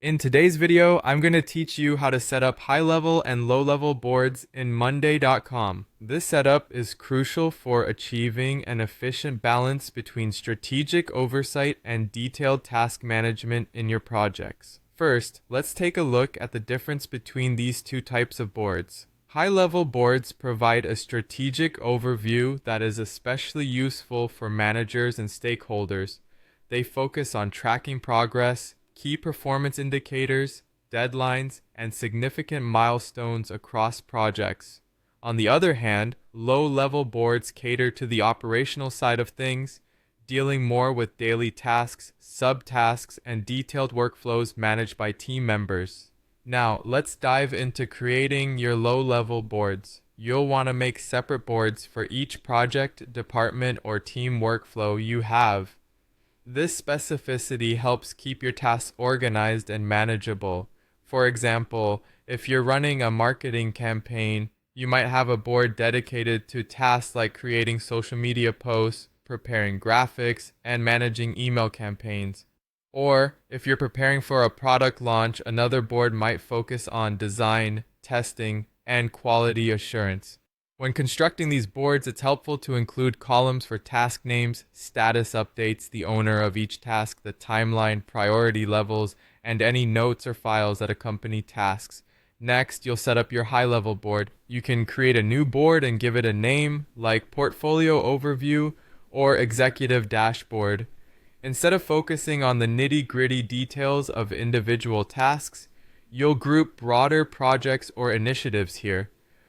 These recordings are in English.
In today's video, I'm going to teach you how to set up high-level and low-level boards in Monday.com. This setup is crucial for achieving an efficient balance between strategic oversight and detailed task management in your projects. First, let's take a look at the difference between these two types of boards. High-level boards provide a strategic overview that is especially useful for managers and stakeholders. They focus on tracking progress, key performance indicators, deadlines, and significant milestones across projects. On the other hand, low-level boards cater to the operational side of things, dealing more with daily tasks, subtasks, and detailed workflows managed by team members. Now, let's dive into creating your low-level boards. You'll want to make separate boards for each project, department, or team workflow you have. This specificity helps keep your tasks organized and manageable. For example, if you're running a marketing campaign, you might have a board dedicated to tasks like creating social media posts, preparing graphics, and managing email campaigns. Or, if you're preparing for a product launch, another board might focus on design, testing, and quality assurance. When constructing these boards, it's helpful to include columns for task names, status updates, the owner of each task, the timeline, priority levels, and any notes or files that accompany tasks. Next, you'll set up your high-level board. You can create a new board and give it a name, like Portfolio Overview or Executive Dashboard. Instead of focusing on the nitty-gritty details of individual tasks, you'll group broader projects or initiatives here.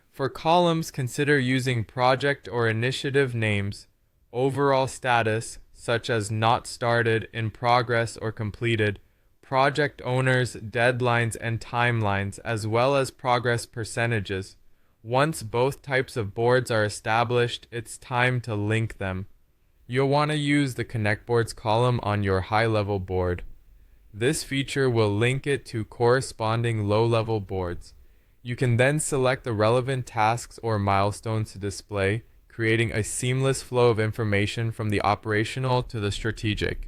For columns, consider using project or initiative names, overall status, such as not started, in progress, or completed, project owners, deadlines, and timelines, as well as progress percentages. Once both types of boards are established, it's time to link them. You'll want to use the Connect Boards column on your high-level board. This feature will link it to corresponding low-level boards. You can then select the relevant tasks or milestones to display, creating a seamless flow of information from the operational to the strategic.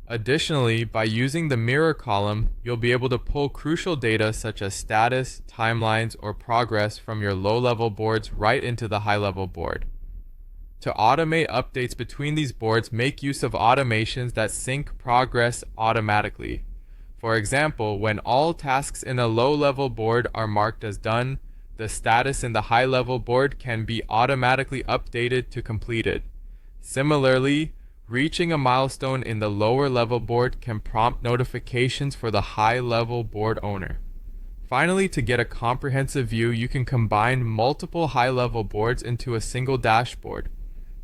Additionally, by using the mirror column, you'll be able to pull crucial data such as status, timelines, or progress from your low-level boards right into the high-level board. To automate updates between these boards, make use of automations that sync progress automatically. For example, when all tasks in a low-level board are marked as done, the status in the high-level board can be automatically updated to completed. Similarly, reaching a milestone in the lower-level board can prompt notifications for the high-level board owner. Finally, to get a comprehensive view, you can combine multiple high-level boards into a single dashboard.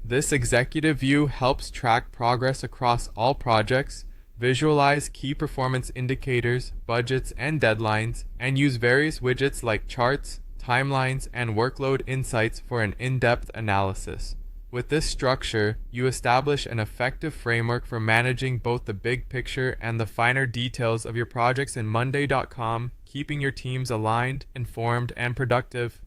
This executive view helps track progress across all projects, visualize key performance indicators, budgets, and deadlines, and use various widgets like charts, timelines, and workload insights for an in-depth analysis. With this structure, you establish an effective framework for managing both the big picture and the finer details of your projects in Monday.com, keeping your teams aligned, informed, and productive.